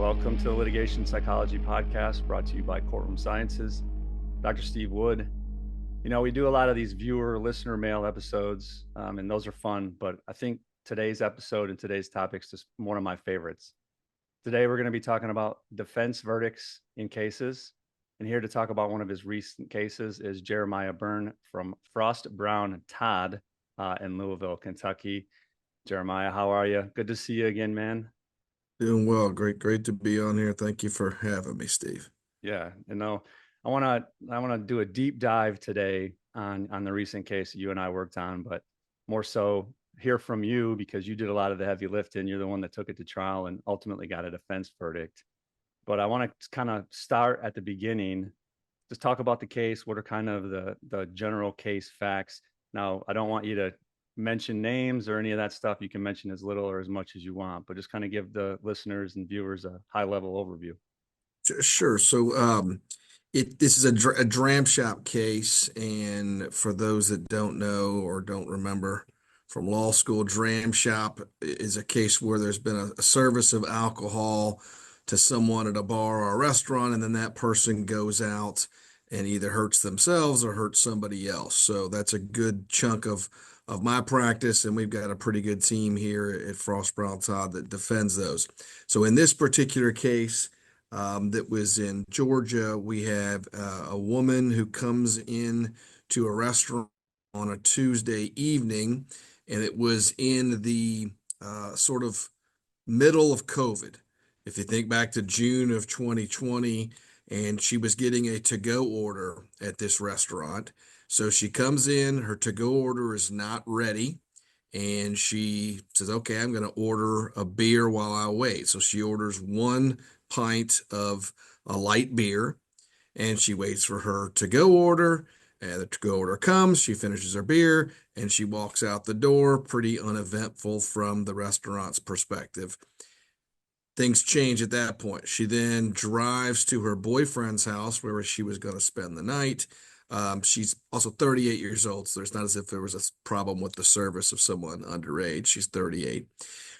Welcome to the Litigation Psychology Podcast, brought to you by Courtroom Sciences. Dr. Steve Wood. You know, we do a lot of these viewer listener mail episodes, and those are fun, but I think today's episode and today's topic is just one of my favorites. Today, we're going to be talking about defense verdicts in cases. And here to talk about one of his recent cases is Jeremiah Byrne from Frost Brown Todd in Louisville, Kentucky. Jeremiah, how are you? Good to see you again, man. Doing well. Great to be on here. Thank you for having me, Steve. Yeah, I want to do a deep dive today on the recent case that you and I worked on, but more so hear from you because you did a lot of the heavy lifting. You're the one that took it to trial and ultimately got a defense verdict. But I want to kind of start at the beginning, just talk about the case. What are kind of the general case facts? Now, I don't want you to mention names or any of that stuff. You can mention as little or as much as you want, but just kind of give the listeners and viewers a high level overview. Sure. So, this is a dram shop case, and for those that don't know or don't remember from law school, dram shop is a case where there's been a service of alcohol to someone at a bar or a restaurant, and then that person goes out and either hurts themselves or hurts somebody else. So that's a good chunk of my practice, and we've got a pretty good team here at Frost Brown Todd that defends those. So in this particular case, that was in Georgia, we have a woman who comes in to a restaurant on a Tuesday evening, and it was in the sort of middle of COVID. If you think back to June of 2020, and she was getting a to-go order at this restaurant. So she comes in, her to-go order is not ready, and she says, okay, I'm going to order a beer while I wait. So she orders 1 pint of a light beer, and she waits for her to-go order. And the to-go order comes, she finishes her beer, and she walks out the door, pretty uneventful from the restaurant's perspective. Things change at that point. She then drives to her boyfriend's house where she was going to spend the night. She's also 38 years old, so it's not as if there was a problem with the service of someone underage. She's 38.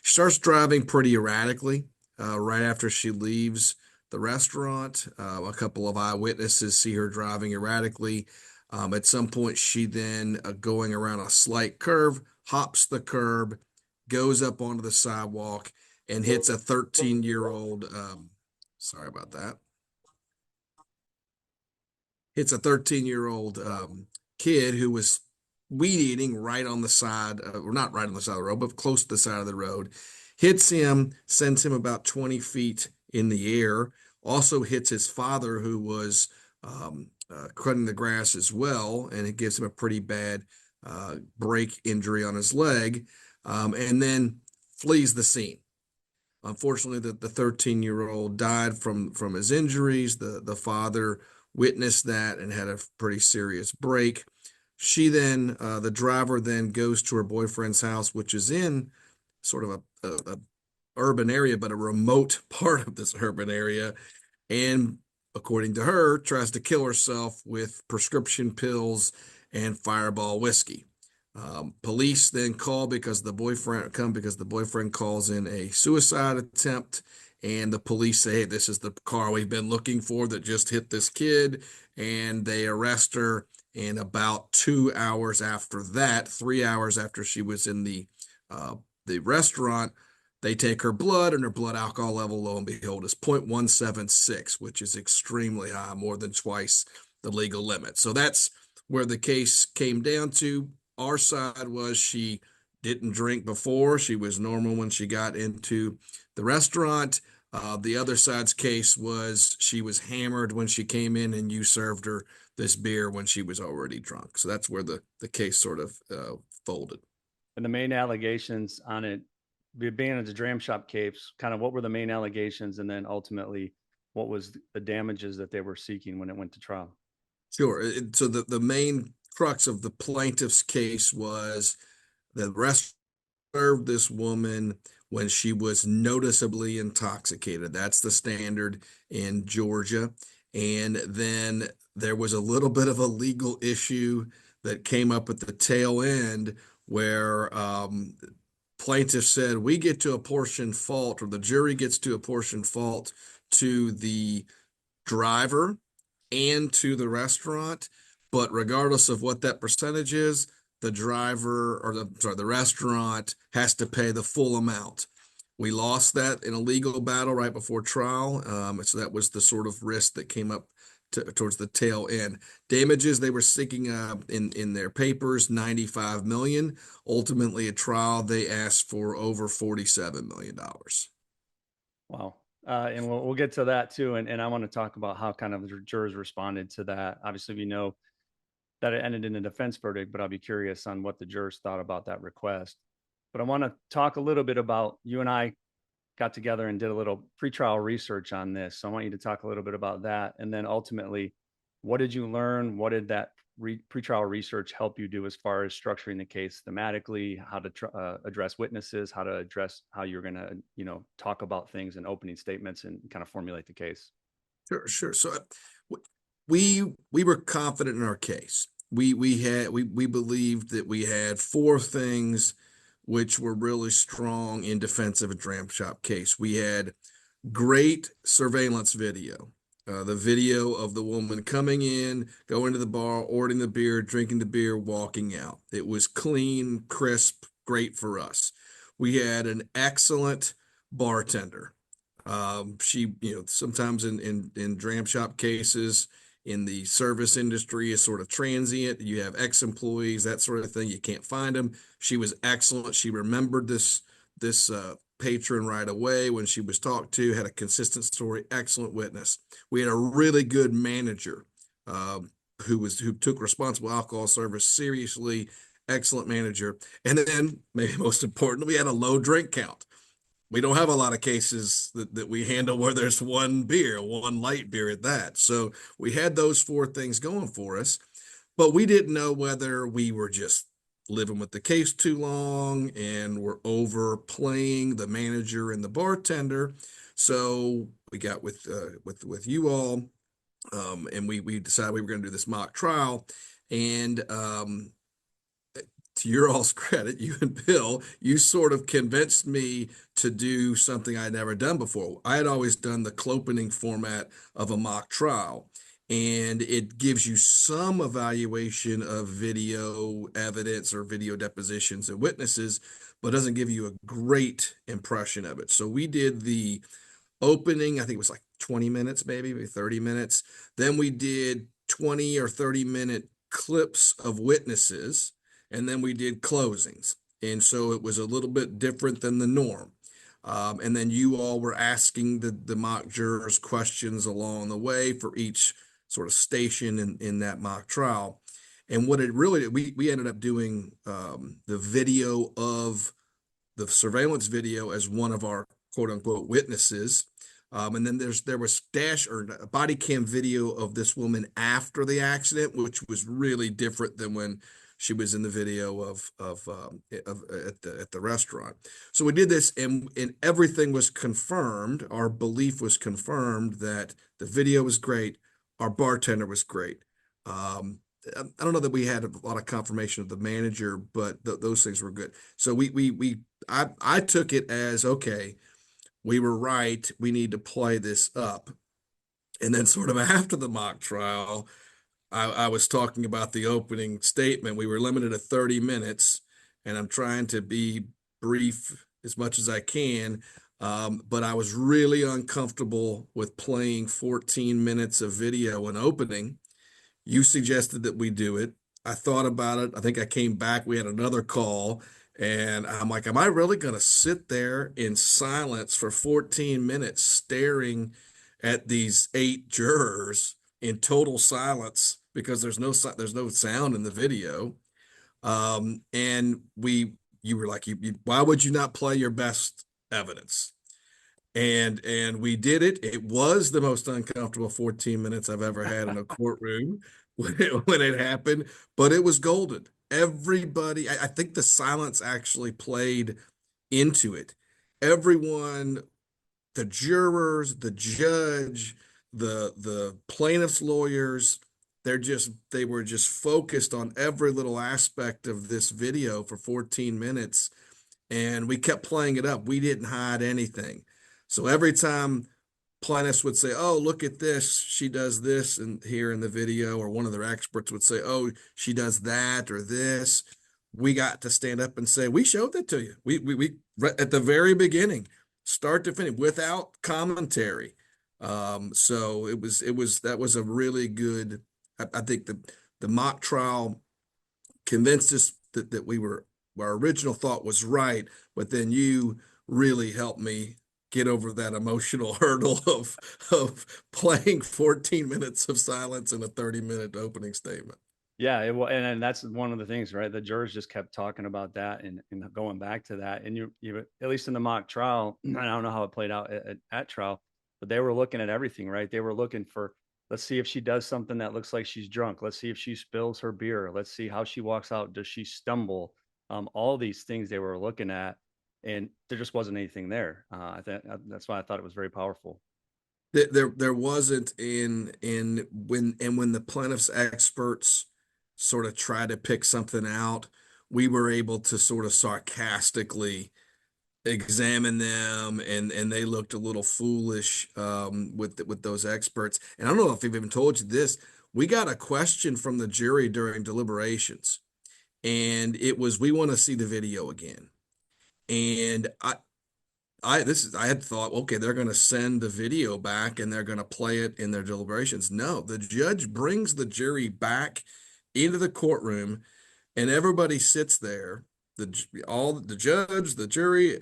She starts driving pretty erratically right after she leaves the restaurant. A couple of eyewitnesses see her driving erratically. At some point, she then, going around a slight curve, hops the curb, goes up onto the sidewalk, and hits a 13-year-old, sorry about that, hits a 13-year-old kid who was weed eating right on the side, or not right on the side of the road, but close to the side of the road. Hits him, sends him about 20 feet in the air. Also hits his father, who was cutting the grass as well, and it gives him a pretty bad break injury on his leg, and then flees the scene. Unfortunately, the 13-year-old died from his injuries. The father witnessed that and had a pretty serious break. The driver then goes to her boyfriend's house, which is in sort of a urban area, but a remote part of this urban area. And according to her, tries to kill herself with prescription pills and Fireball whiskey. Police then call because the boyfriend calls in a suicide attempt, and the police say, hey, this is the car we've been looking for that just hit this kid, and they arrest her. And about 2 hours after that, 3 hours after she was in the restaurant, they take her blood, and her blood alcohol level, lo and behold, is 0.176, which is extremely high, more than twice the legal limit. So that's where the case came down to. Our side was she didn't drink before. She was normal when she got into the restaurant. The other side's case was she was hammered when she came in, and you served her this beer when she was already drunk. So that's where the case sort of folded. And the main allegations on it, being as a dram shop case, kind of what were the main allegations, and then ultimately what was the damages that they were seeking when it went to trial? Sure. So the main crux of the plaintiff's case was the restaurant served this woman when she was noticeably intoxicated. That's the standard in Georgia. And then there was a little bit of a legal issue that came up at the tail end where plaintiff said, we get to apportion fault, or the jury gets to apportion fault to the driver and to the restaurant. But regardless of what that percentage is, the driver, or the restaurant has to pay the full amount. We lost that in a legal battle right before trial. So that was the sort of risk that came up towards the tail end. Damages they were seeking in their papers, 95 million. Ultimately, at trial, they asked for over $47 million. Wow. And we'll get to that too. And I want to talk about how kind of the jurors responded to that. Obviously, we know that it ended in a defense verdict, but I'll be curious on what the jurors thought about that request. But I want to talk a little bit about, you and I got together and did a little pretrial research on this. So I want you to talk a little bit about that. And then ultimately, what did you learn? What did that pretrial research help you do as far as structuring the case thematically, how to address witnesses, how to address how you're going to, talk about things in opening statements and kind of formulate the case? Sure. So we were confident in our case. We believed that we had four things which were really strong in defense of a dram shop case. We had great surveillance video. The video of the woman coming in, going to the bar, ordering the beer, drinking the beer, walking out. It was clean, crisp, great for us. We had an excellent bartender. She, sometimes in dram shop cases, in the service industry is sort of transient. You have ex-employees, that sort of thing. You can't find them. She was excellent. She remembered this patron right away when she was talked to, had a consistent story, excellent witness. We had a really good manager who took responsible alcohol service seriously, excellent manager. And then maybe most importantly, we had a low drink count. We don't have a lot of cases that we handle where there's one beer, one light beer at that. So we had those four things going for us, but we didn't know whether we were just living with the case too long and we're overplaying the manager and the bartender. So we got with you all, and we decided we were going to do this mock trial. And to your all's credit, you and Bill, you sort of convinced me to do something I'd never done before. I had always done the clopening format of a mock trial, and it gives you some evaluation of video evidence or video depositions and witnesses, but doesn't give you a great impression of it. So we did the opening, I think it was like 20 minutes, maybe 30 minutes. Then we did 20 or 30-minute clips of witnesses. And then we did closings. And so it was a little bit different than the norm. And then you all were asking the mock jurors questions along the way for each sort of station in that mock trial. And what it really did, we ended up doing the video of the surveillance video as one of our quote unquote witnesses. And then there was a body cam video of this woman after the accident, which was really different than when she was in the video at the restaurant. So we did this, and everything was confirmed. Our belief was confirmed that the video was great. Our bartender was great. I don't know that we had a lot of confirmation of the manager, but those things were good. So I took it as, okay, we were right. We need to play this up. And then sort of after the mock trial, I was talking about the opening statement. We were limited to 30 minutes, and I'm trying to be brief as much as I can. But I was really uncomfortable with playing 14 minutes of video in opening. You suggested that we do it. I thought about it. I think I came back. We had another call, and I'm like, am I really going to sit there in silence for 14 minutes staring at these 8 jurors in total silence because there's no sound in the video? And you were like, why would you not play your best evidence? And we did it. It was the most uncomfortable 14 minutes I've ever had in a courtroom when it happened, but it was golden. Everybody, I think the silence actually played into it. Everyone, the jurors, the judge, the plaintiff's lawyers, they were just focused on every little aspect of this video for 14 minutes. and we kept playing it up. We didn't hide anything. So every time plaintiffs would say, "Oh, look at this. She does this," and here in the video, or one of their experts would say, "Oh, she does that or this." We got to stand up and say, "We showed that to you. We at the very beginning, start to finish, without commentary." So that was a really good. I think the mock trial convinced us that our original thought was right, but then you really helped me get over that emotional hurdle of playing 14 minutes of silence and a 30-minute opening statement. Yeah, and that's one of the things, right? The jurors just kept talking about that and going back to that. And you at least in the mock trial, I don't know how it played out at trial, but they were looking at everything, right? They were looking for, let's see if she does something that looks like she's drunk. Let's see if she spills her beer. Let's see how she walks out. Does she stumble? All these things they were looking at, and there just wasn't anything there. I think that's why I thought it was very powerful. There wasn't when the plaintiff's experts sort of tried to pick something out, we were able to sort of sarcastically examine them, and they looked a little foolish with those experts. And I don't know if they've even told you this. We got a question from the jury during deliberations, and it was, "We want to see the video again." And I had thought, okay, they're going to send the video back and they're going to play it in their deliberations. No, the judge brings the jury back into the courtroom, and everybody sits there, all the judge, the jury,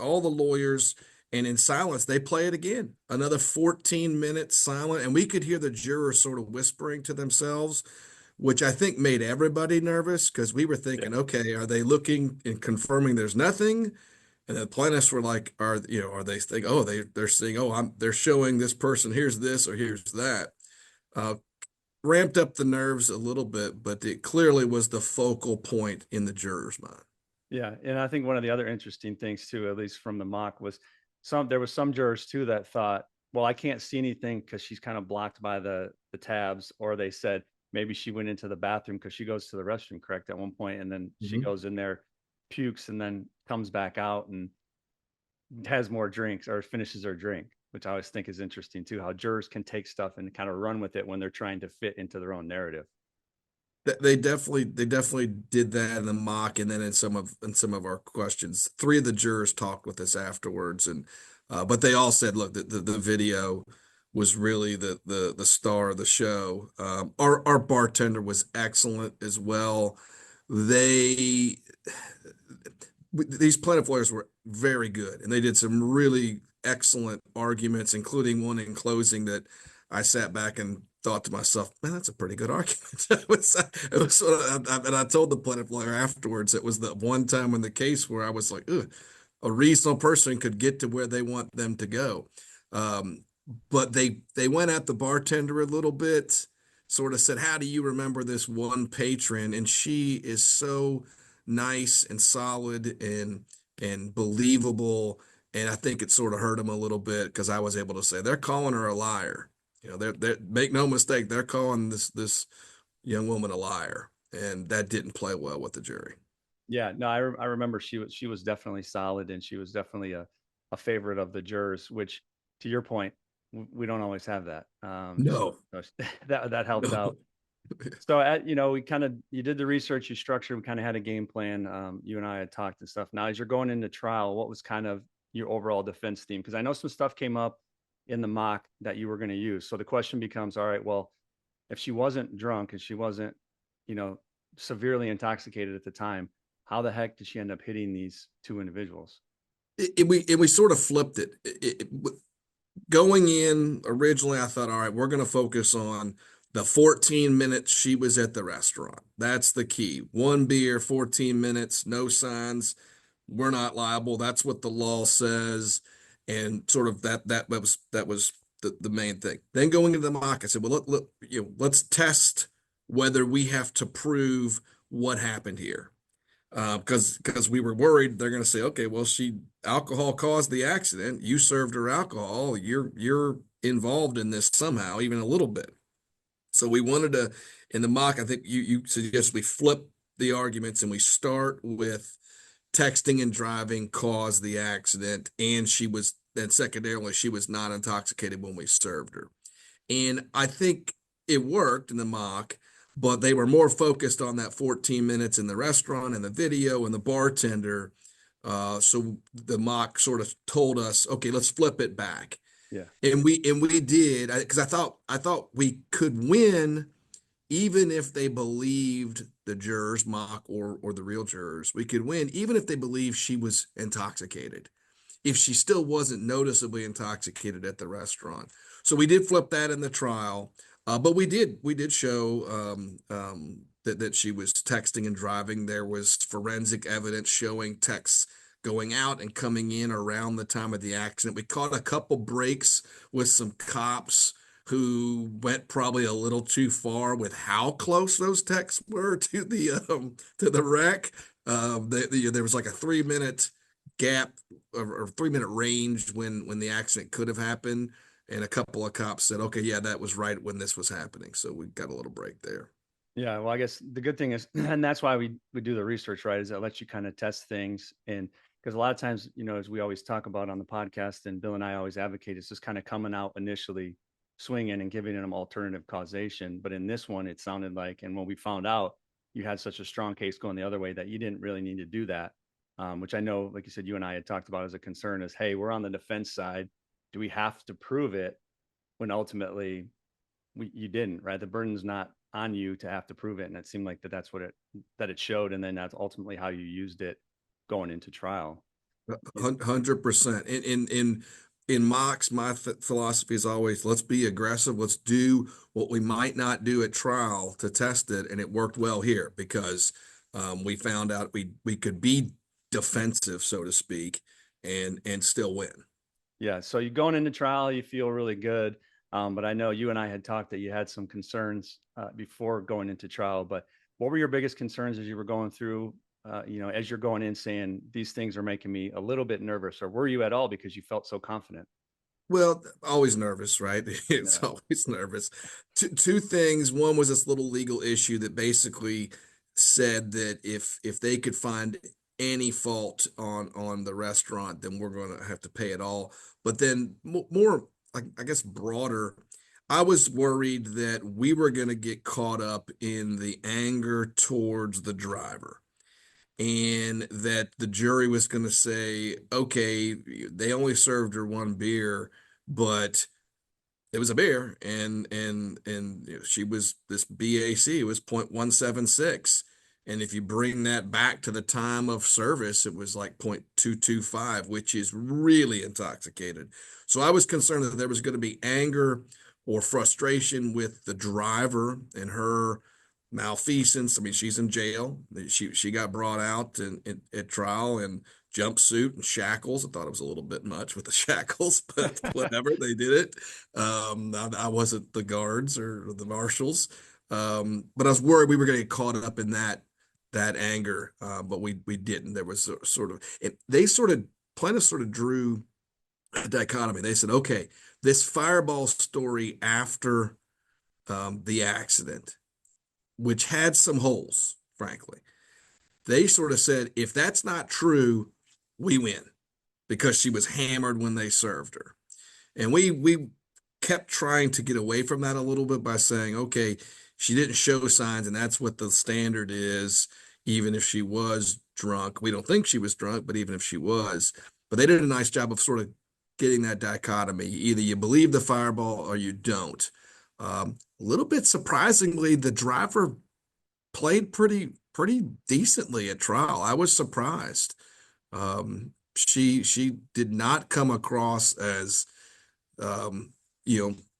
all the lawyers, and in silence they play it again. Another 14 minutes silent, and we could hear the jurors sort of whispering to themselves, which I think made everybody nervous because we were Yeah. thinking, okay, are they looking and confirming there's nothing? And the plaintiffs were like, are they think, oh, they're saying, oh, they're showing this person, here's this or here's that. Uh, Ramped up the nerves a little bit, but it clearly was the focal point in the juror's mind. Yeah, and I think one of the other interesting things too, at least from the mock, was there was some jurors too that thought, well, I can't see anything because she's kind of blocked by the tabs, or they said maybe she went into the bathroom because she goes to the restroom, correct, at one point, and then she Mhm. goes in there, pukes, and then comes back out and has more drinks or finishes her drink, which I always think is interesting too, how jurors can take stuff and kind of run with it when they're trying to fit into their own narrative. They definitely did that in the mock, and then in some of our questions, three of the jurors talked with us afterwards, and but they all said, look, the video was really the star of the show. Our bartender was excellent as well. They these plaintiff lawyers were very good, and they did some really excellent arguments, including one in closing that I sat back and thought to myself, "Man, that's a pretty good argument." It was and I told the plaintiff lawyer afterwards, it was the one time in the case where I was like, "Ugh, a reasonable person could get to where they want them to go." Um, but they went at the bartender a little bit, sort of said, "How do you remember this one patron?" And she is so nice and solid and believable. And I think it sort of hurt him a little bit because I was able to say, they're calling her a liar. They're make no mistake, they're calling this young woman a liar, and that didn't play well with the jury. Yeah, no, I remember she was definitely solid, and she was definitely a favorite of the jurors, which to your point, we don't always have that. No, So that helps no. out. So we kind of, you did the research, you structured, we kind of had a game plan. You and I had talked and stuff. Now, as you're going into trial, what was kind of your overall defense theme? Because I know some stuff came up in the mock that you were going to use. So the question becomes, all right, well, if she wasn't drunk and she wasn't, you know, severely intoxicated at the time, how the heck did she end up hitting these two individuals? We sort of flipped it. Going in originally, I thought, all right, we're going to focus on the 14 minutes she was at the restaurant. That's the key. One beer, 14 minutes, no signs. We're not liable. That's what the law says. And sort of that was the main thing. Then going into the mock, I said, well, let's test whether we have to prove what happened here. Because we were worried they're going to say, okay, well, alcohol caused the accident. You served her alcohol. You're involved in this somehow, even a little bit. So we wanted to, in the mock, I think you suggest we flip the arguments and we start with texting and driving caused the accident, and secondarily, she was not intoxicated when we served her. And I think it worked in the mock, but they were more focused on that 14 minutes in the restaurant and the video and the bartender. So the mock sort of told us, okay, let's flip it back. Yeah. And we did, because I thought we could win even if they believed the jurors mock or the real jurors. We could win even if they believed she was intoxicated, if she still wasn't noticeably intoxicated at the restaurant. So we did flip that in the trial, but we did show that she was texting and driving. There was forensic evidence showing texts going out and coming in around the time of the accident. We caught a couple breaks with some cops who went probably a little too far with how close those texts were to the wreck. There was like a 3 minute gap or 3 minute range when the accident could have happened, and a couple of cops said, okay, yeah, that was right when this was happening, so we got a little break there. Yeah, well, I guess the good thing is, and that's why we do the research, right? Is that lets you kind of test things, and because a lot of times, as we always talk about on the podcast, and Bill and I always advocate, it's just kind of coming out initially swinging and giving them alternative causation. But in this one, it sounded like, and when we found out, you had such a strong case going the other way that you didn't really need to do that. Which I know, like you said, you and I had talked about as a concern is, hey, we're on the defense side. Do we have to prove it when ultimately you didn't, right? The burden's not on you to have to prove it. And it seemed like that's what it showed. And then that's ultimately how you used it going into trial. 100%. In mocks, my philosophy is always, let's be aggressive. Let's do what we might not do at trial to test it. And it worked well here because we found out we could be defensive, so to speak, and still win. Yeah. So you going into trial, you feel really good. But I know you and I had talked that you had some concerns before going into trial. But what were your biggest concerns as you were going through, as you're going in saying these things are making me a little bit nervous, or were you at all because you felt so confident? Well, always nervous, right? It's Yeah. always nervous. Two things. One was this little legal issue that basically said that if they could find any fault on the restaurant, then we're going to have to pay it all. But then more, I guess, broader, I was worried that we were going to get caught up in the anger towards the driver, and that the jury was going to say, okay, they only served her one beer, but it was a beer, and she was this BAC was 0.176. And if you bring that back to the time of service, it was like 0.225, which is really intoxicated. So I was concerned that there was going to be anger or frustration with the driver and her malfeasance. I mean, she's in jail. She got brought out at trial in jumpsuit and shackles. I thought it was a little bit much with the shackles, but whatever, they did it. I wasn't the guards or the marshals, but I was worried we were going to get caught up in that anger, but we didn't. There was sort of plaintiffs sort of drew a dichotomy. They said, okay, this fireball story after the accident, which had some holes, frankly. They sort of said, if that's not true, we win because she was hammered when they served her. And we kept trying to get away from that a little bit by saying, okay, she didn't show signs, and that's what the standard is, even if she was drunk. We don't think she was drunk, but even if she was. But they did a nice job of sort of getting that dichotomy. Either you believe the fireball or you don't. A little bit surprisingly, the driver played pretty decently at trial. I was surprised. She did not come across as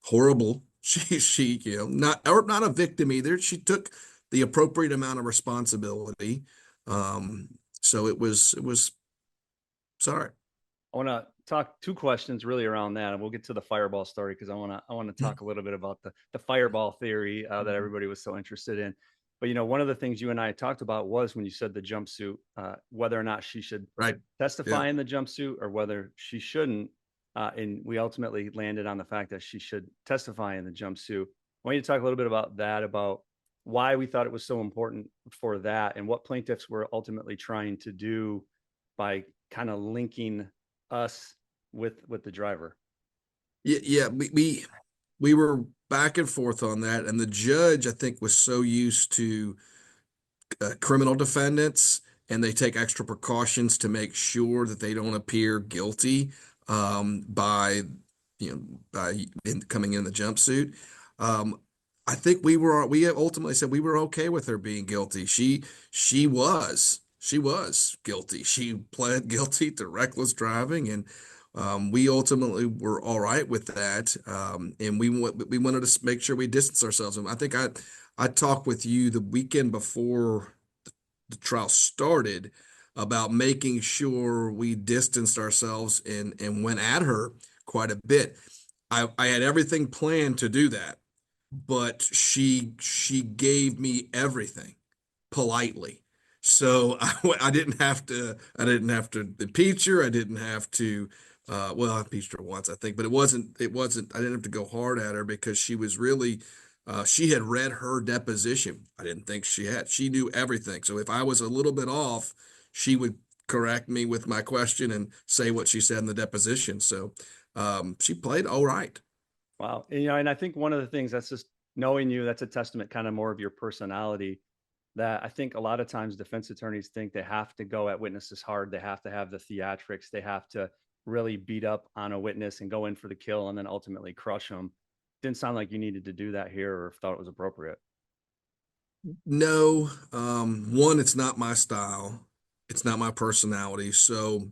horrible. She not a victim either. She took the appropriate amount of responsibility. So it was sorry. I want to talk two questions really around that, and we'll get to the fireball story because I want to talk a little bit about the fireball theory that everybody was so interested in. But one of the things you and I talked about was when you said the jumpsuit, whether or not she should Right. Yeah. testify in the jumpsuit or whether she shouldn't. And we ultimately landed on the fact that she should testify in the jumpsuit. I want you to talk a little bit about that, about why we thought it was so important for that, and what plaintiffs were ultimately trying to do by kind of linking us with the driver. Yeah, we were back and forth on that, and the judge, I think, was so used to criminal defendants, and they take extra precautions to make sure that they don't appear guilty by coming in the jumpsuit. Um, I think we ultimately said we were okay with her being guilty. She was guilty. She pled guilty to reckless driving, and we ultimately were all right with that. And we wanted to make sure we distance ourselves. And I think I talked with you the weekend before the trial started about making sure we distanced ourselves and went at her quite a bit. I had everything planned to do that, but she gave me everything politely. So I didn't have to impeach her. I didn't have to well, I impeached her once, I think, but it wasn't I didn't have to go hard at her because she was really she had read her deposition. I didn't think she had. She knew everything. So if I was a little bit off, she would correct me with my question and say what she said in the deposition. So she played all right. Wow. And I think one of the things that's just knowing you, that's a testament kind of more of your personality, that I think a lot of times defense attorneys think they have to go at witnesses hard. They have to have the theatrics. They have to really beat up on a witness and go in for the kill and then ultimately crush them. Didn't sound like you needed to do that here or thought it was appropriate. No, one, it's not my style. It's not my personality. So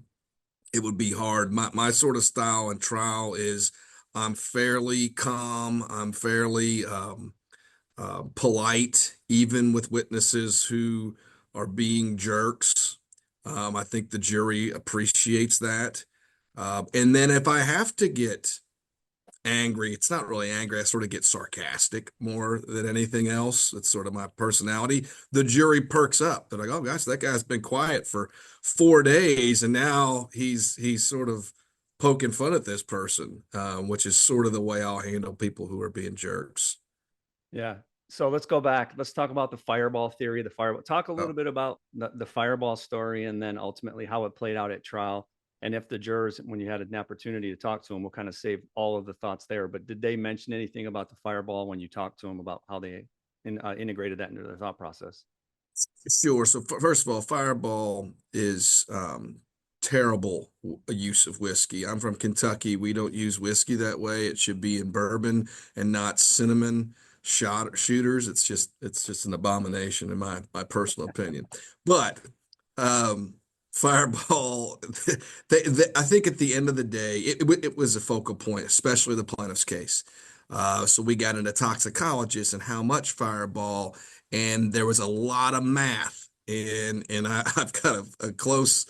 it would be hard. My sort of style and trial is I'm fairly calm. I'm fairly polite, even with witnesses who are being jerks. I think the jury appreciates that. And then if I have to get angry, it's not really angry. I sort of get sarcastic more than anything else. It's sort of my personality. The jury perks up. They're like, "Oh gosh, that guy's been quiet for 4 days, and now he's sort of poking fun at this person," which is sort of the way I'll handle people who are being jerks. Yeah. So let's go back. Let's talk about the fireball theory, the fireball. Talk a little Oh, bit about the fireball story and then ultimately how it played out at trial. And if the jurors, when you had an opportunity to talk to them, we'll kind of save all of the thoughts there. But did they mention anything about the fireball when you talked to them about how they integrated that into their thought process? sure. So first of all, Fireball is terrible use of whiskey. I'm from Kentucky. We don't use whiskey that way. It should be in bourbon and not cinnamon shooters. It's just an abomination in my personal opinion. But um, Fireball, I think at the end of the day, it was a focal point, especially the plaintiff's case. So we got into toxicologists and how much Fireball, and there was a lot of math. And I've got a close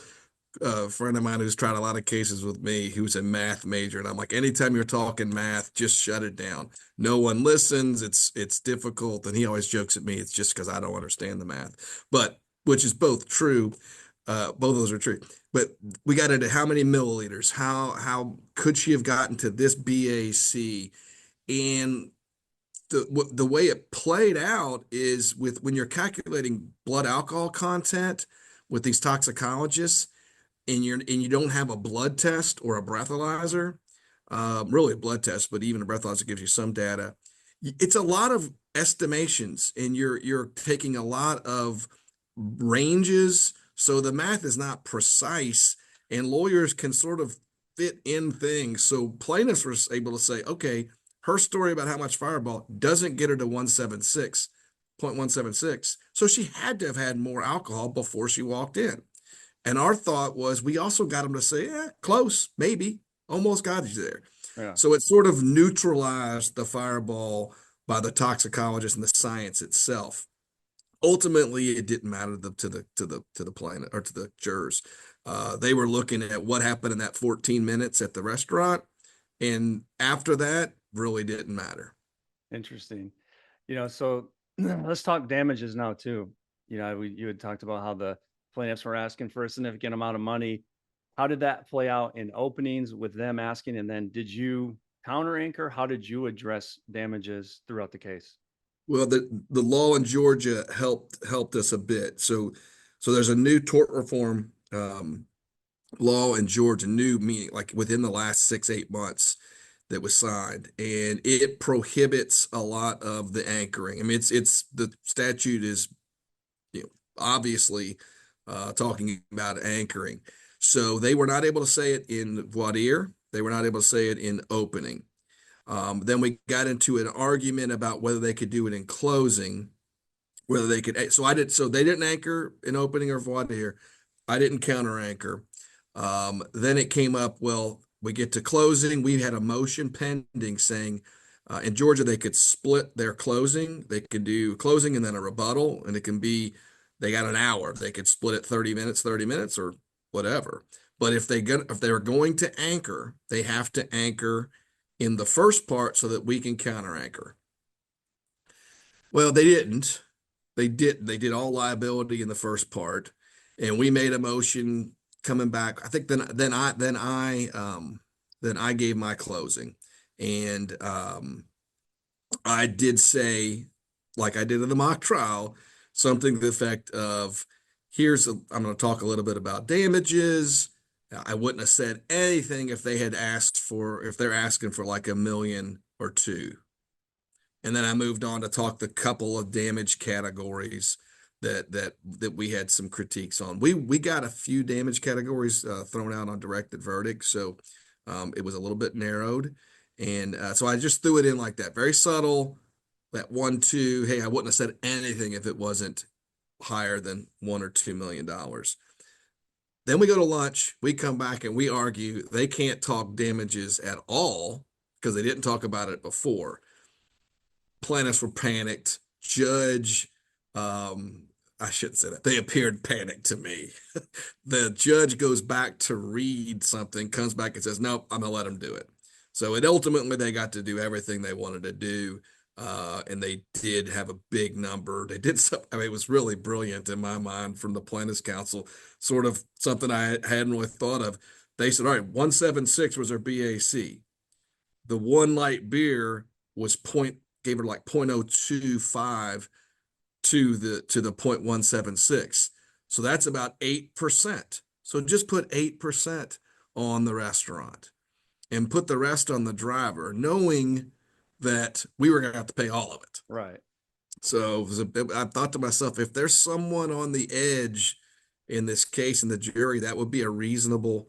friend of mine who's tried a lot of cases with me who's a math major, and I'm like, anytime you're talking math, just shut it down. No one listens. It's difficult, and he always jokes at me. It's just because I don't understand the math, but which is both true. Both of those are true. But we got into how many milliliters, how could she have gotten to this BAC, and the way it played out is with when you're calculating blood alcohol content with these toxicologists and you don't have a blood test or a breathalyzer, really a blood test, but even a breathalyzer gives you some data. It's a lot of estimations, and you're taking a lot of ranges, so the math is not precise, and lawyers can sort of fit in things. So plaintiffs were able to say, okay, her story about how much Fireball doesn't get her to 176.176, so she had to have had more alcohol before she walked in. And our thought was we also got them to say, yeah, close, maybe, almost got you there. Yeah. So it sort of neutralized the Fireball by the toxicologist and the science itself. Ultimately, it didn't matter to the plaintiff or to the jurors. They were looking at what happened in that 14 minutes at the restaurant, and after that, really didn't matter. Interesting. So let's talk damages now too. You had talked about how the plaintiffs were asking for a significant amount of money. How did that play out in openings with them asking? And then did you counter anchor? How did you address damages throughout the case? Well, the law in Georgia helped us a bit. So there's a new tort reform law in Georgia, new meaning like within the last 6, 8 months that was signed, and it prohibits a lot of the anchoring. I mean, it's the statute is, you know, obviously talking about anchoring. So they were not able to say it in voir dire. They were not able to say it in opening. Then we got into an argument about whether they could do it in closing, whether they could. So I did. So they didn't anchor in opening or voir dire. I didn't counter anchor. Then it came up. Well, we get to closing. We had a motion pending saying in Georgia they could split their closing. They could do closing and then a rebuttal, and it can be they got an hour. They could split it 30 minutes, or whatever. But if they were going to anchor, they have to anchor in the first part so that we can counter anchor. Well, they didn't. They did all liability in the first part, and we made a motion coming back. I think then I gave my closing, and I did say, like I did in the mock trial, something to the effect of, I'm going to talk a little bit about damages. I wouldn't have said anything if if they're asking for like 1 million or two. And then I moved on to talk the couple of damage categories that we had some critiques on. We got a few damage categories thrown out on directed verdict, so it was a little bit narrowed, and so I just threw it in like that, very subtle. That 1, 2. Hey, I wouldn't have said anything if it wasn't higher than $1 or $2 million. Then we go to lunch. We come back and we argue they can't talk damages at all because they didn't talk about it before. Plaintiffs were panicked. Judge, I shouldn't say that. They appeared panicked to me. The judge goes back to read something, comes back and says, nope, I'm gonna let them do it. So it ultimately they got to do everything they wanted to do. And they did have a big number. They did some, I mean, it was really brilliant in my mind from the plaintiffs' counsel, sort of something I hadn't really thought of. They said, all right, 176 was their BAC. The one light beer was gave her like 0.025 to the 0.176. So that's about 8%. So just put 8% on the restaurant and put the rest on the driver, knowing that we were going to have to pay all of it. Right. So I thought to myself, if there's someone on the edge in this case in the jury, that would be a reasonable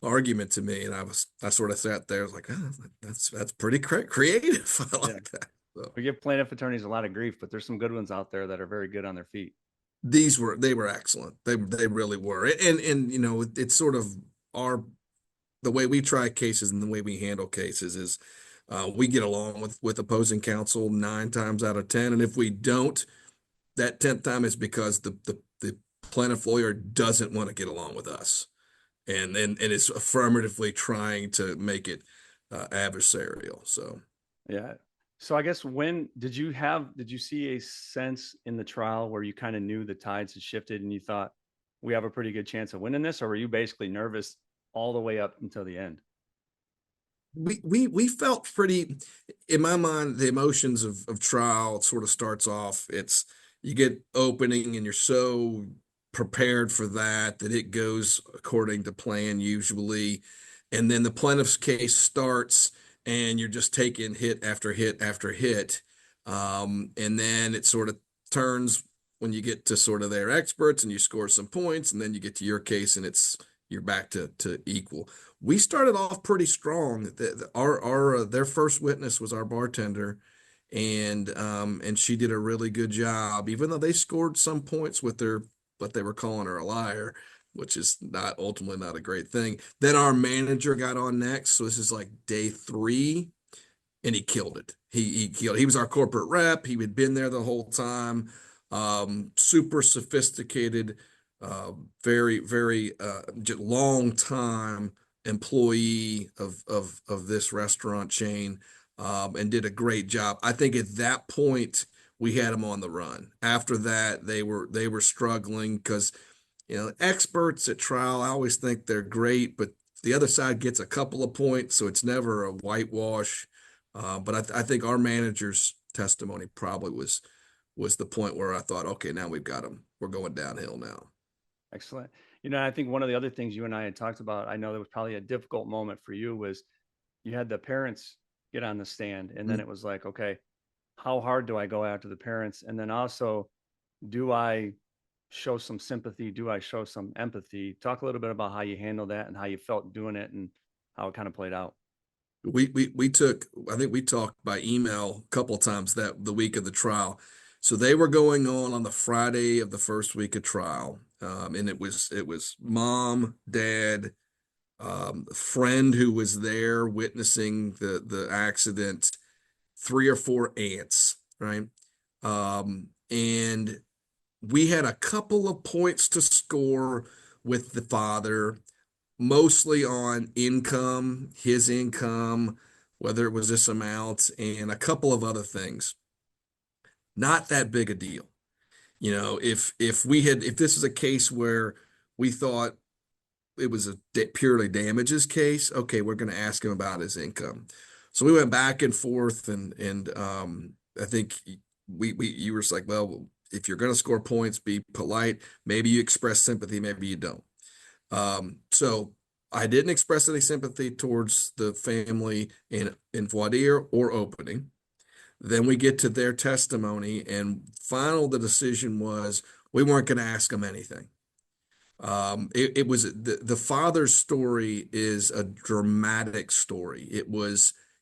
argument to me. And I sort of sat there, I was like, oh, that's pretty creative. I Yeah. like that. So We give plaintiff attorneys a lot of grief, but there's some good ones out there that are very good on their feet. they were excellent. They really were. And you know, it's sort of the way we try cases and the way we handle cases is we get along with opposing counsel 9 times out of 10. And if we don't, that 10th time is because the plaintiff lawyer doesn't want to get along with us. And it's affirmatively trying to make it adversarial. So Yeah. So I guess when did you see a sense in the trial where you kind of knew the tides had shifted and you thought we have a pretty good chance of winning this, or were you basically nervous all the way up until the end? we felt pretty, in my mind, the emotions of trial sort of starts off. It's you get opening and you're so prepared for that it goes according to plan usually. And then the plaintiff's case starts and you're just taking hit after hit after hit. And then it sort of turns when you get to sort of their experts and you score some points, and then you get to your case and you're back to equal. We started off pretty strong. Their first witness was our bartender, and she did a really good job, even though they scored some points with their what they were calling her a liar, which is not ultimately not a great thing. Then our manager got on next, so this is like day 3, and he killed it. He killed. He was our corporate rep. He had been there the whole time. Super sophisticated, very long time employee of this restaurant chain, and did a great job. I think at that point we had them on the run. After that, they were struggling because experts at trial, I always think they're great, but the other side gets a couple of points, so it's never a whitewash. But I think our manager's testimony probably was the point where I thought, okay, now we've got them. We're going downhill now. Excellent. I think one of the other things you and I had talked about, I know that was probably a difficult moment for you, was you had the parents get on the stand, and then Mm. it was like, okay, how hard do I go after the parents? And then also, do I show some sympathy? Do I show some empathy? Talk a little bit about how you handle that and how you felt doing it and how it kind of played out. We took, I think we talked by email a couple of times that the week of the trial. So they were going on the Friday of the first week of trial. And it was mom, dad, friend who was there witnessing the accident, three or four aunts, right? And we had a couple of points to score with the father, mostly on income, his income, whether it was this amount, and a couple of other things. Not that big a deal. If this is a case where we thought it was a purely damages case, okay, we're going to ask him about his income. So we went back and forth, and I think we you were just like, well, if you're going to score points, be polite. Maybe you express sympathy, maybe you don't. So I didn't express any sympathy towards the family in voir dire or opening. Then we get to their testimony, and the decision was we weren't going to ask them anything. It was the father's story is a dramatic story.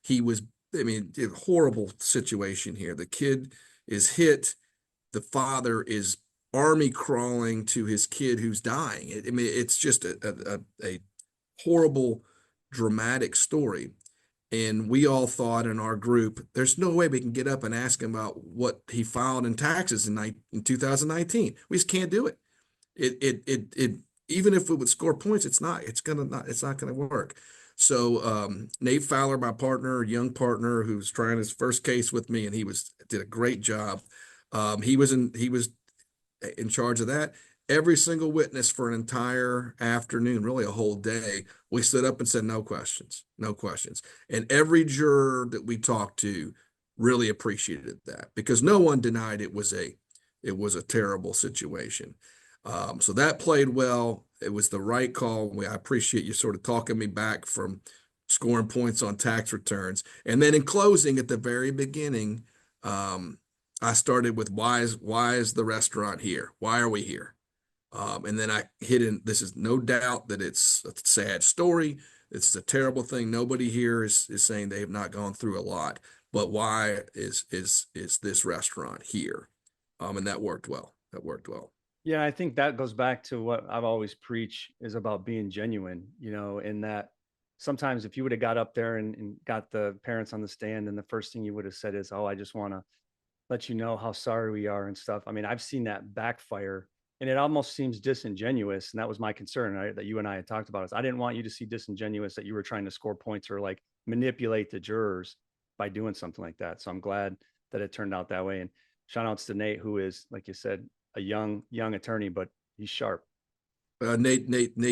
He was, I mean, a horrible situation here. The kid is hit. The father is army crawling to his kid who's dying. I mean, it's just a horrible, dramatic story. And we all thought in our group, there's no way we can get up and ask him about what he filed in taxes in 2019. We just can't do it. It even if it would score points, it's not gonna work. So Nate Fowler, my partner, young partner, who's trying his first case with me, and did a great job. He was in charge of that. Every single witness for an entire afternoon, really a whole day, we stood up and said no questions, no questions. And every juror that we talked to really appreciated that because no one denied it was a terrible situation. So that played well. It was the right call. I appreciate you sort of talking me back from scoring points on tax returns. And then in closing, at the very beginning, I started with why is the restaurant here? Why are we here? And then I hit in. This is no doubt that it's a sad story. It's a terrible thing. Nobody here is saying they have not gone through a lot. But why is this restaurant here? And that worked well. That worked well. Yeah, I think that goes back to what I've always preach is about being genuine, in that sometimes if you would have got up there and got the parents on the stand and the first thing you would have said is, oh, I just want to let you know how sorry we are and stuff. I mean, I've seen that backfire and it almost seems disingenuous. And that was my concern, right, that you and I had talked about is I didn't want you to see disingenuous that you were trying to score points or like manipulate the jurors by doing something like that. So I'm glad that it turned out that way. And shout outs to Nate, who is, like you said, a young attorney, but he's sharp. Nate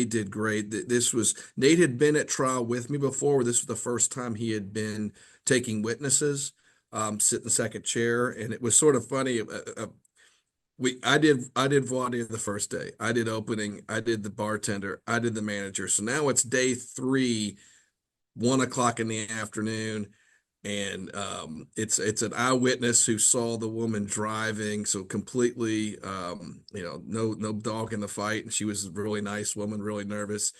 did great. Nate had been at trial with me before. This was the first time he had been taking witnesses, sit in second chair, and it was sort of funny. I did voir dire the first day. I did opening. I did the bartender. I did the manager. So now it's day three, 1 o'clock in the afternoon, and it's an eyewitness who saw the woman driving, so completely no dog in the fight, and she was a really nice woman, really nervous.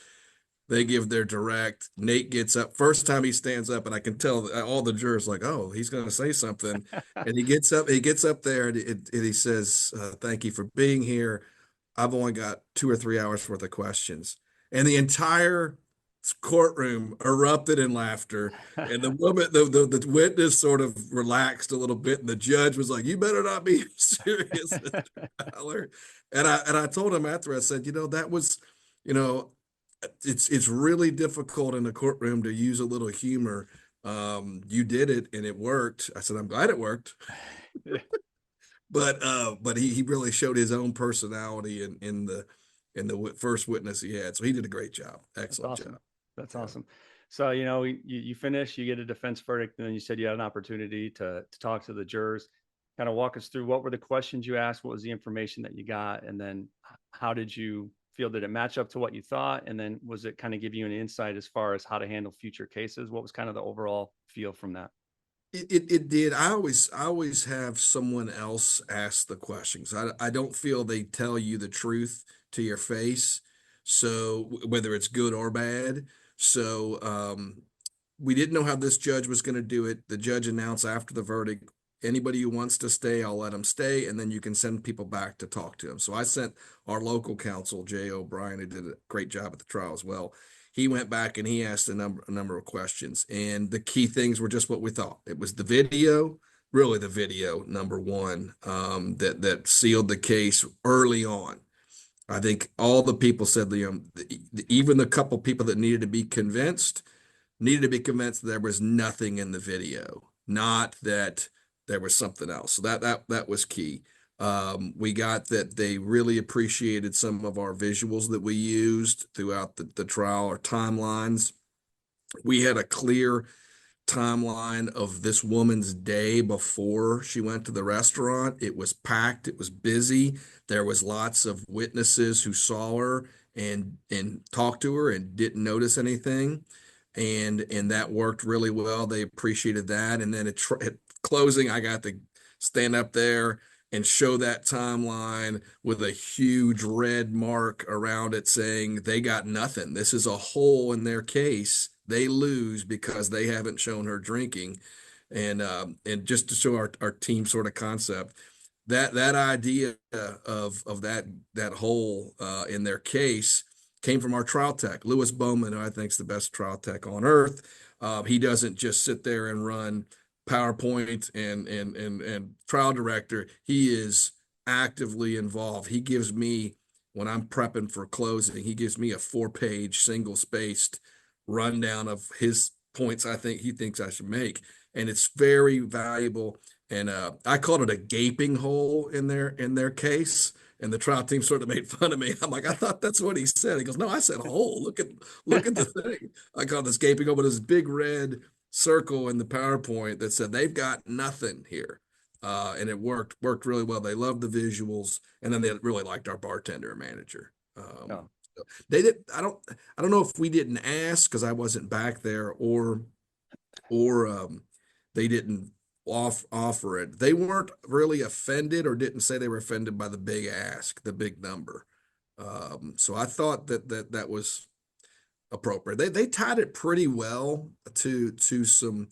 They give their direct. Nate gets up. First time he stands up, and I can tell all the jurors like, oh, he's going to say something. And he gets up. He gets up there, and he says, "Thank you for being here. I've only got 2 or 3 hours worth of questions." And the entire courtroom erupted in laughter. And the woman, the witness, sort of relaxed a little bit, and the judge was like, "You better not be serious, Mr. Fowler." And I told him after, I said, that was, you know it's really difficult in the courtroom to use a little humor. You did it and it worked. I said, I'm glad it worked. But he really showed his own personality in the first witness he had. So he did a great job. That's Excellent awesome. job. That's Yeah. awesome. So, you finish, you get a defense verdict, and then you said you had an opportunity to talk to the jurors. Kind of walk us through what were the questions you asked, what was the information that you got, and then how did you field? Did it match up to what you thought? And then was it kind of give you an insight as far as how to handle future cases? What was kind of the overall feel from that? It did. I always have someone else ask the questions. I don't feel they tell you the truth to your face. So whether it's good or bad. So we didn't know how this judge was going to do it. The judge announced after the verdict, anybody who wants to stay, I'll let them stay, and then you can send people back to talk to them. So I sent our local counsel, Jay O'Brien, who did a great job at the trial as well. He went back and he asked a number of questions, and the key things were just what we thought. It was the video, really the video, number one, that sealed the case early on. I think all the people said, even the couple people that needed to be convinced there was nothing in the video, not that there was something else. So that was key. We got that they really appreciated some of our visuals that we used throughout the trial, or timelines. We had a clear timeline of this woman's day before she went to the restaurant. It was packed, it was busy. There was lots of witnesses who saw her and talked to her and didn't notice anything. And that worked really well. They appreciated that. And then at closing, I got to stand up there and show that timeline with a huge red mark around it saying they got nothing. This is a hole in their case. They lose because they haven't shown her drinking. And just to show our team sort of concept, that idea of that hole in their case came from our trial tech, Lewis Bowman, who I think is the best trial tech on earth. He doesn't just sit there and run PowerPoint and trial director. He is actively involved. He gives me, when I'm prepping for closing, he gives me a 4-page single spaced rundown of his points he thinks I should make. And it's very valuable. And I called it a gaping hole in their case. And the trial team sort of made fun of me. I'm like, I thought that's what he said. He goes, no, I said hole. Look at the thing. I called this gaping hole, but this big red circle in the PowerPoint that said they've got nothing here. And it worked really well. They loved the visuals, and then they really liked our bartender and manager. Oh, They did. I don't know if we didn't ask because I wasn't back there, or they didn't offer it. They weren't really offended, or didn't say they were offended by the big ask, the big number. So I thought that was appropriate. They tied it pretty well to some.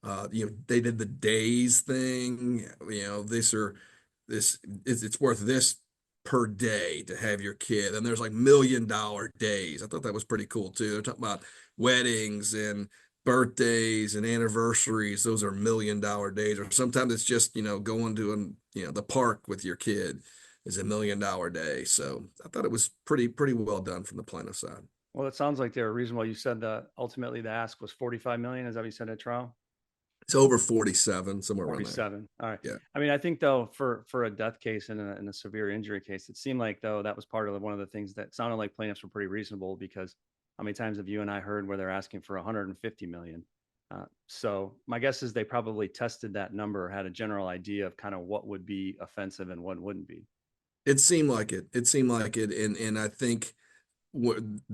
They did the days thing. It's worth this per day to have your kid, and there's like $1 million days. I thought that was pretty cool too. They're talking about weddings and birthdays and anniversaries. Those are $1 million days, or sometimes it's just going to the park with your kid is $1 million day. So I thought it was pretty well done from the plaintiff side. well, it sounds like they were reasonable. You said that ultimately the ask was 45 million. Is that what you said at trial? It's over 47, somewhere around there. 47. All right. Yeah. I mean, I think though, for a death case and a severe injury case, it seemed like though that was part of one of the things that sounded like plaintiffs were pretty reasonable, because how many times have you and I heard where they're asking for 150 million? So my guess is they probably tested that number, had a general idea of kind of what would be offensive and what wouldn't be. It seemed like it. It seemed like it. And I think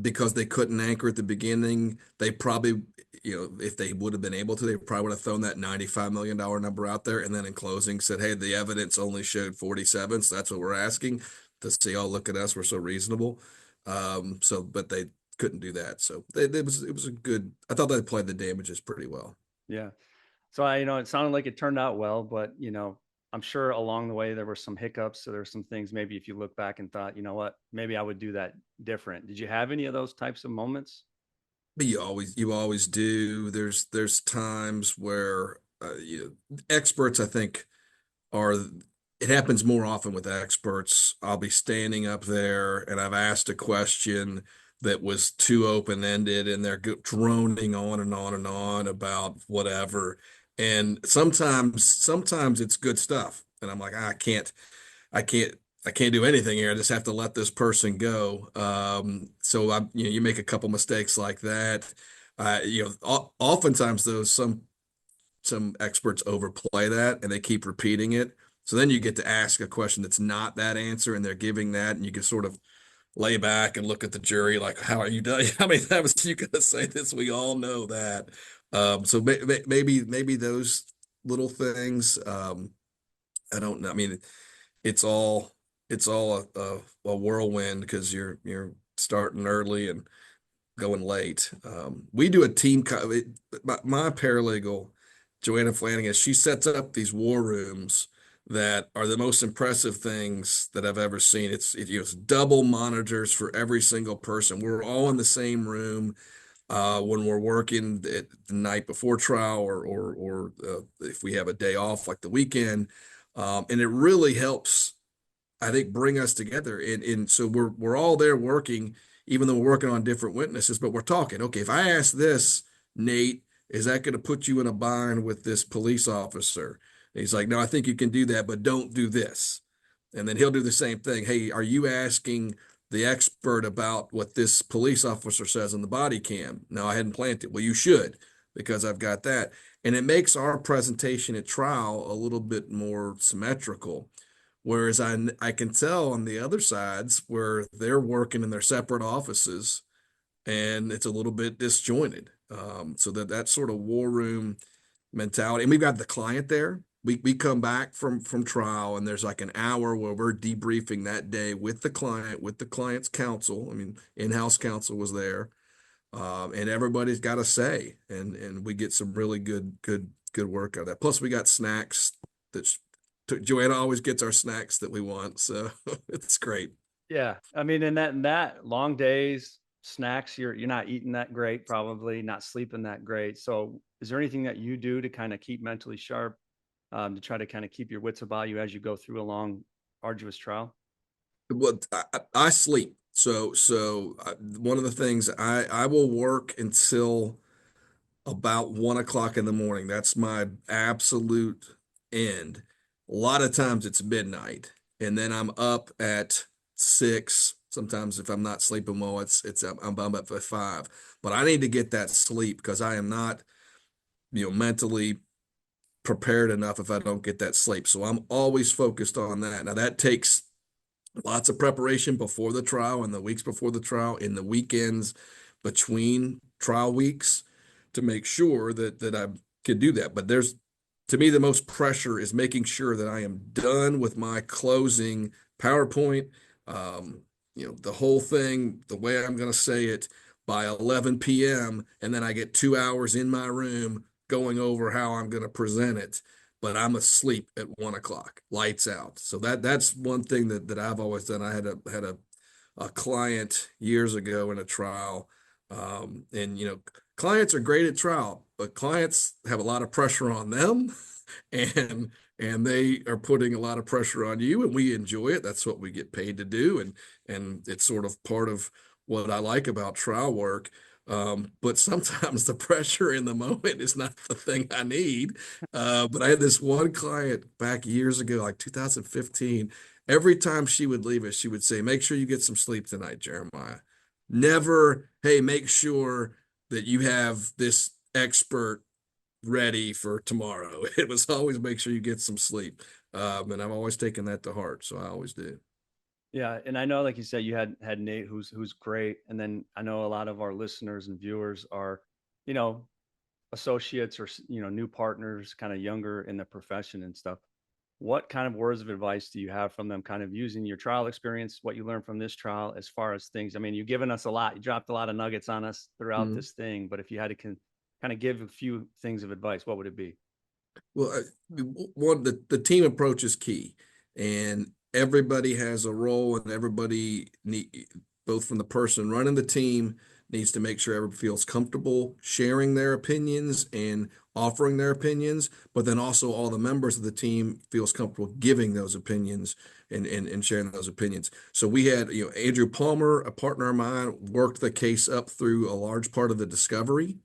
because they couldn't anchor at the beginning, they probably, if they would have been able to, they probably would have thrown that $95 million number out there. And then in closing said, hey, the evidence only showed 47. So that's what we're asking to see. Oh, look at us. We're so reasonable. But they couldn't do that. So it was a good, I thought they played the damages pretty well. Yeah. So it sounded like it turned out well, but I'm sure along the way there were some hiccups. So there's some things maybe if you look back and thought, you know what, maybe I would do that different. Did you have any of those types of moments? But you always do. There's times where experts, I think, are it happens more often with experts. I'll be standing up there and I've asked a question that was too open-ended, and they're droning on and on and on about whatever. And sometimes it's good stuff. And I'm like, I can't, I can't do anything here. I just have to let this person go. So you make a couple mistakes like that. Oftentimes though, some experts overplay that and they keep repeating it. So then you get to ask a question that's not that answer, and they're giving that, and you can sort of lay back and look at the jury like, how are you doing? How many times are you going to say this? We all know that. So maybe those little things. I don't know. I mean, it's all a whirlwind because you're starting early and going late. We do a team. My paralegal, Joanna Flanagan, she sets up these war rooms that are the most impressive things that I've ever seen. It's double monitors for every single person. We're all in the same room when we're working the night before trial or if we have a day off like the weekend. And it really helps, I think, bring us together. And so we're all there working, even though we're working on different witnesses, but we're talking. Okay, if I ask this, Nate, is that going to put you in a bind with this police officer? And he's like, no, I think you can do that, but don't do this. And then he'll do the same thing. Hey, are you asking the expert about what this police officer says on the body cam? No, I hadn't planned it. Well, you should, because I've got that. And it makes our presentation at trial a little bit more symmetrical. Whereas I can tell on the other sides where they're working in their separate offices and it's a little bit disjointed. So that sort of war room mentality. And we've got the client there. We come back from trial and there's like an hour where we're debriefing that day with the client, with the client's counsel. I mean, in-house counsel was there. And everybody's got a say and we get some really good work out of that. Plus we got snacks that Joanna always gets our snacks that we want, so it's great. Yeah. I mean, in that long days, snacks, you're not eating that great, probably not sleeping that great. So is there anything that you do to kind of keep mentally sharp, to try to kind of keep your wits about you as you go through a long, arduous trial? Well, I sleep. One of the things I will work until about 1 o'clock in the morning. That's my absolute end. A lot of times it's midnight, and then I'm up at 6. Sometimes if I'm not sleeping well, I'm up at 5. But I need to get that sleep because I am not, mentally prepared enough if I don't get that sleep. So I'm always focused on that. Now that takes lots of preparation before the trial and the weeks before the trial, in the weekends between trial weeks to make sure that I can do that. But to me, the most pressure is making sure that I am done with my closing PowerPoint, the whole thing, the way I'm going to say it by 11 p.m. And then I get 2 hours in my room going over how I'm going to present it. But I'm asleep at 1 o'clock, lights out. So that's one thing that I've always done. I had a client years ago in a trial, and clients are great at trial, but clients have a lot of pressure on them, and they are putting a lot of pressure on you, and we enjoy it. That's what we get paid to do, and it's sort of part of what I like about trial work. But sometimes the pressure in the moment is not the thing I need. But I had this one client back years ago, like 2015. Every time she would leave us, she would say, "Make sure you get some sleep tonight, Jeremiah." Never, "Hey, make sure that you have this expert ready for tomorrow." It was always, "Make sure you get some sleep." And I've always taken that to heart, so I always do. Yeah, and I know, like you said, you had Nate, who's great, and then I know a lot of our listeners and viewers are, you know, associates or new partners, kind of younger in the profession and stuff. What kind of words of advice do you have from them, kind of using your trial experience, what you learned from this trial, as far as things? I mean, you've given us a lot. You dropped a lot of nuggets on us throughout Mhm. this thing, but if you had to kind of give a few things of advice, what would it be? Well, one, the team approach is key, and everybody has a role, and both from the person running the team, needs to make sure everybody feels comfortable sharing their opinions and offering their opinions, but then also all the members of the team feels comfortable giving those opinions and sharing those opinions. So we had, Andrew Palmer, a partner of mine, worked the case up through a large part of the discovery.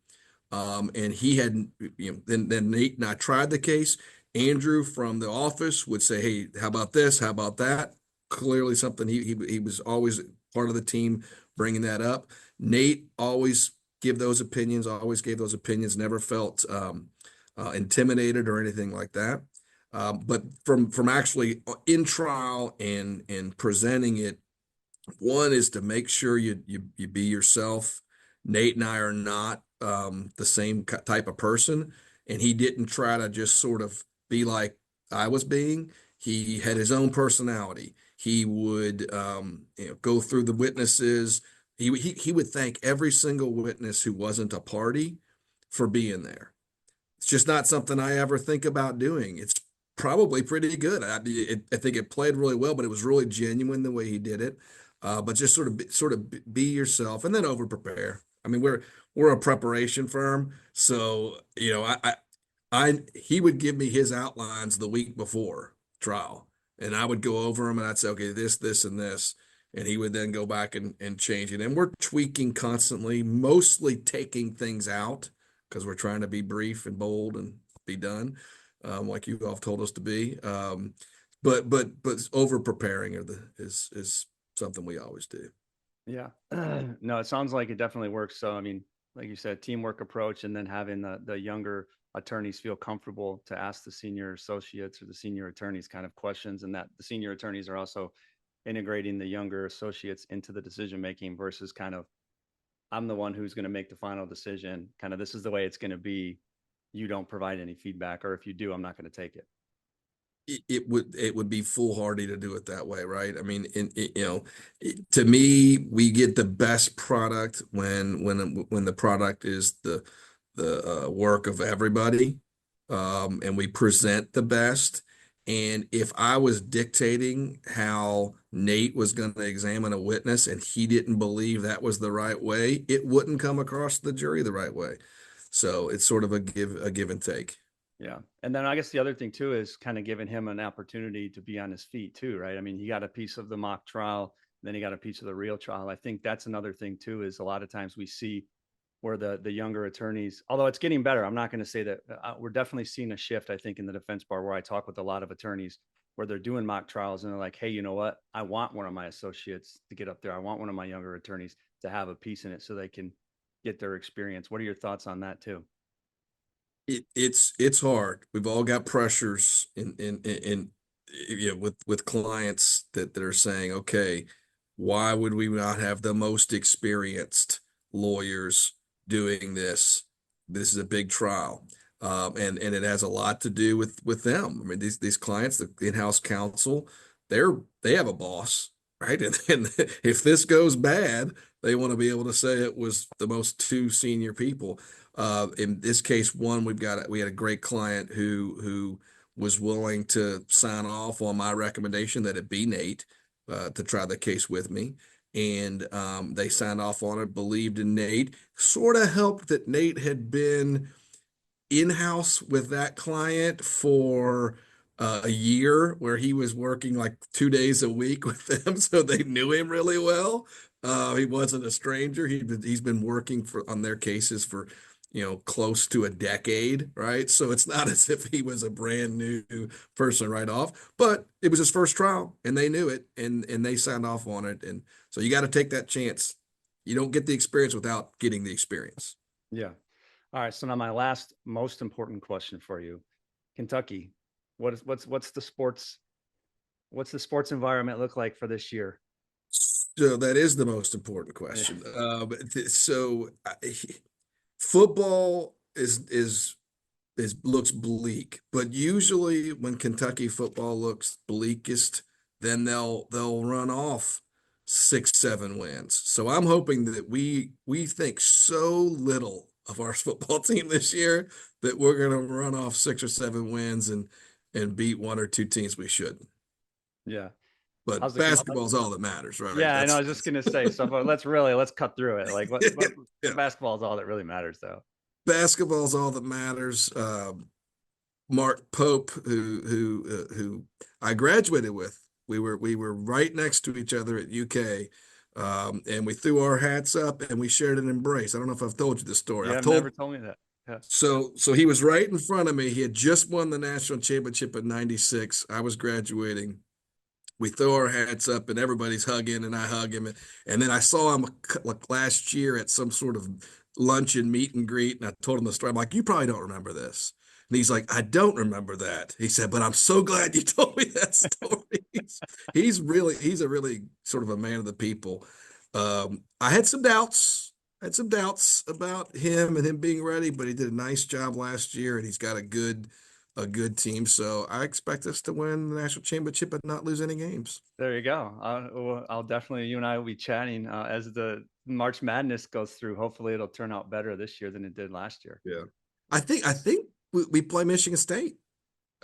And he had, then Nate and I tried the case. Andrew from the office would say, "Hey, how about this? How about that?" Clearly something he was always part of the team bringing that up. Nate always always gave those opinions, never felt intimidated or anything like that. But from actually in trial and presenting it One is to make sure you be yourself. Nate and I are not the same type of person, and he didn't try to just sort of be like I was being. He had his own personality. He would go through the witnesses. He would thank every single witness who wasn't a party for being there. It's just not something I ever think about doing. It's probably pretty good. I think it played really well, but it was really genuine the way he did it. But just be yourself and then over prepare. I mean, we're a preparation firm, so he would give me his outlines the week before trial, and I would go over them and I'd say, okay, this, and this, and he would then go back and change it. And we're tweaking constantly, mostly taking things out because we're trying to be brief and bold and be done, like you all have told us to be. But over preparing is something we always do. Yeah. No, it sounds like it definitely works. So, I mean, like you said, teamwork approach, and then having the younger attorneys feel comfortable to ask the senior associates or the senior attorneys kind of questions, and that the senior attorneys are also integrating the younger associates into the decision making versus kind of, I'm the one who's going to make the final decision. Kind of, this is the way it's going to be. You don't provide any feedback, or if you do, I'm not going to take it. It would be foolhardy to do it that way, right? I mean, to me, we get the best product when the product is the work of everybody, and we present the best. And if I was dictating how Nate was going to examine a witness and he didn't believe that was the right way, it wouldn't come across the jury the right way. So it's sort of a give and take. Yeah. And then I guess the other thing too is kind of giving him an opportunity to be on his feet too, right? I mean, he got a piece of the mock trial, then he got a piece of the real trial. I think that's another thing too, is a lot of times we see where the younger attorneys, although it's getting better, I'm not going to say that we're definitely seeing a shift, I think, in the defense bar where I talk with a lot of attorneys where they're doing mock trials and they're like, hey, you know what? I want one of my associates to get up there. I want one of my younger attorneys to have a piece in it so they can get their experience. What are your thoughts on that too? It's hard. We've all got pressures in with clients that are saying, okay, why would we not have the most experienced lawyers doing this? This is a big trial. And it has a lot to do with them. I mean, these clients, the in-house counsel, they have a boss, right? And if this goes bad, they want to be able to say it was the most two senior people. In this case, we had a great client who was willing to sign off on my recommendation that it be Nate to try the case with me. And they signed off on it, believed in Nate, sort of helped that Nate had been in-house with that client for a year where he was working like 2 days a week with them. So they knew him really well. He wasn't a stranger. He's been working on their cases for, close to a decade, right? So it's not as if he was a brand new person right off, but it was his first trial and they knew it and they signed off on it. And so you got to take that chance. You don't get the experience without getting the experience. Yeah. All right. So now my last most important question for you. Kentucky, what's the sports environment look like for this year? So that is the most important Yeah. question. Football is looks bleak, but usually when Kentucky football looks bleakest, then they'll run off 6, 7 wins. So I'm hoping that we think so little of our football team this year that we're going to run off 6 or 7 wins and beat one or two teams we shouldn't. Yeah. How's But the basketball is all that matters, right? Yeah, I know. I was just gonna say. So let's cut through it. Like Yeah. basketball is all that really matters, though. Basketball is all that matters. Mark Pope, who I graduated with, we were right next to each other at UK, and we threw our hats up and we shared an embrace. I don't know if I've told you this story. You I've have never told told me that. Yeah. so he was right in front of me. He had just won the national championship in '96. I was graduating. We throw our hats up and everybody's hugging and I hug him. And then I saw him like last year at some sort of luncheon meet and greet. And I told him the story. I'm like, you probably don't remember this. And he's like, I don't remember that. He said, but I'm so glad you told me that story. He's a really sort of a man of the people. I had some doubts. I had some doubts about him and him being ready, but he did a nice job last year, and he's got a good team. So I expect us to win the national championship and not lose any games. There you go. I'll definitely, you and I will be chatting as the March Madness goes through. Hopefully it'll turn out better this year than it did last year. Yeah. I think we play Michigan State.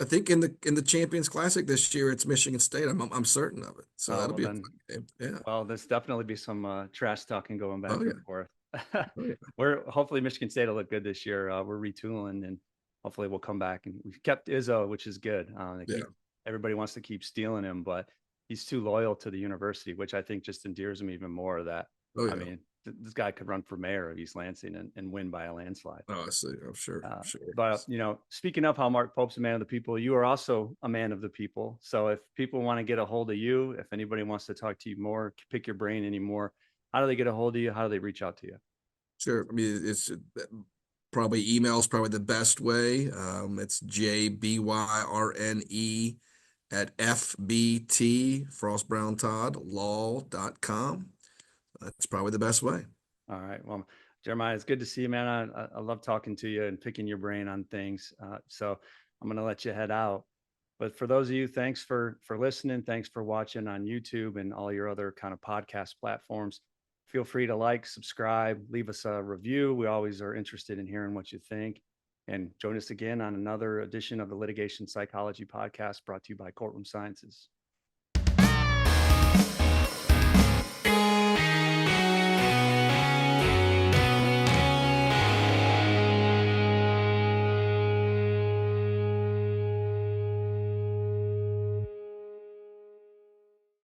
I think in the Champions Classic this year, it's Michigan State. I'm certain of it. So Oh, that'll well be a then, fun game. Yeah. well, there's definitely be some trash talking going back Oh yeah. and forth. Oh yeah. We're hopefully Michigan State will look good this year. We're retooling and hopefully we'll come back, and we've kept Izzo, which is good. They Yeah. keep everybody wants to keep stealing him, but he's too loyal to the university, which I think just endears him even more. That Oh I yeah. mean, this guy could run for mayor of East Lansing and win by a landslide. Oh, I see. I'm sure. Sure. But speaking of how Mark Pope's a man of the people, you are also a man of the people. So if people want to get a hold of you, if anybody wants to talk to you more, pick your brain anymore, how do they get a hold of you? How do they reach out to you? Sure. I mean, it's probably email is probably the best way. It's JBYRNE at FBT Frost Brown Todd law.com. That's probably the best way. All right. Well, Jeremiah, it's good to see you, man. I love talking to you and picking your brain on things. So I'm going to let you head out. But for those of you, thanks for listening. Thanks for watching on YouTube and all your other kind of podcast platforms. Feel free to like, subscribe, leave us a review. We always are interested in hearing what you think. And join us again on another edition of the Litigation Psychology Podcast brought to you by Courtroom Sciences.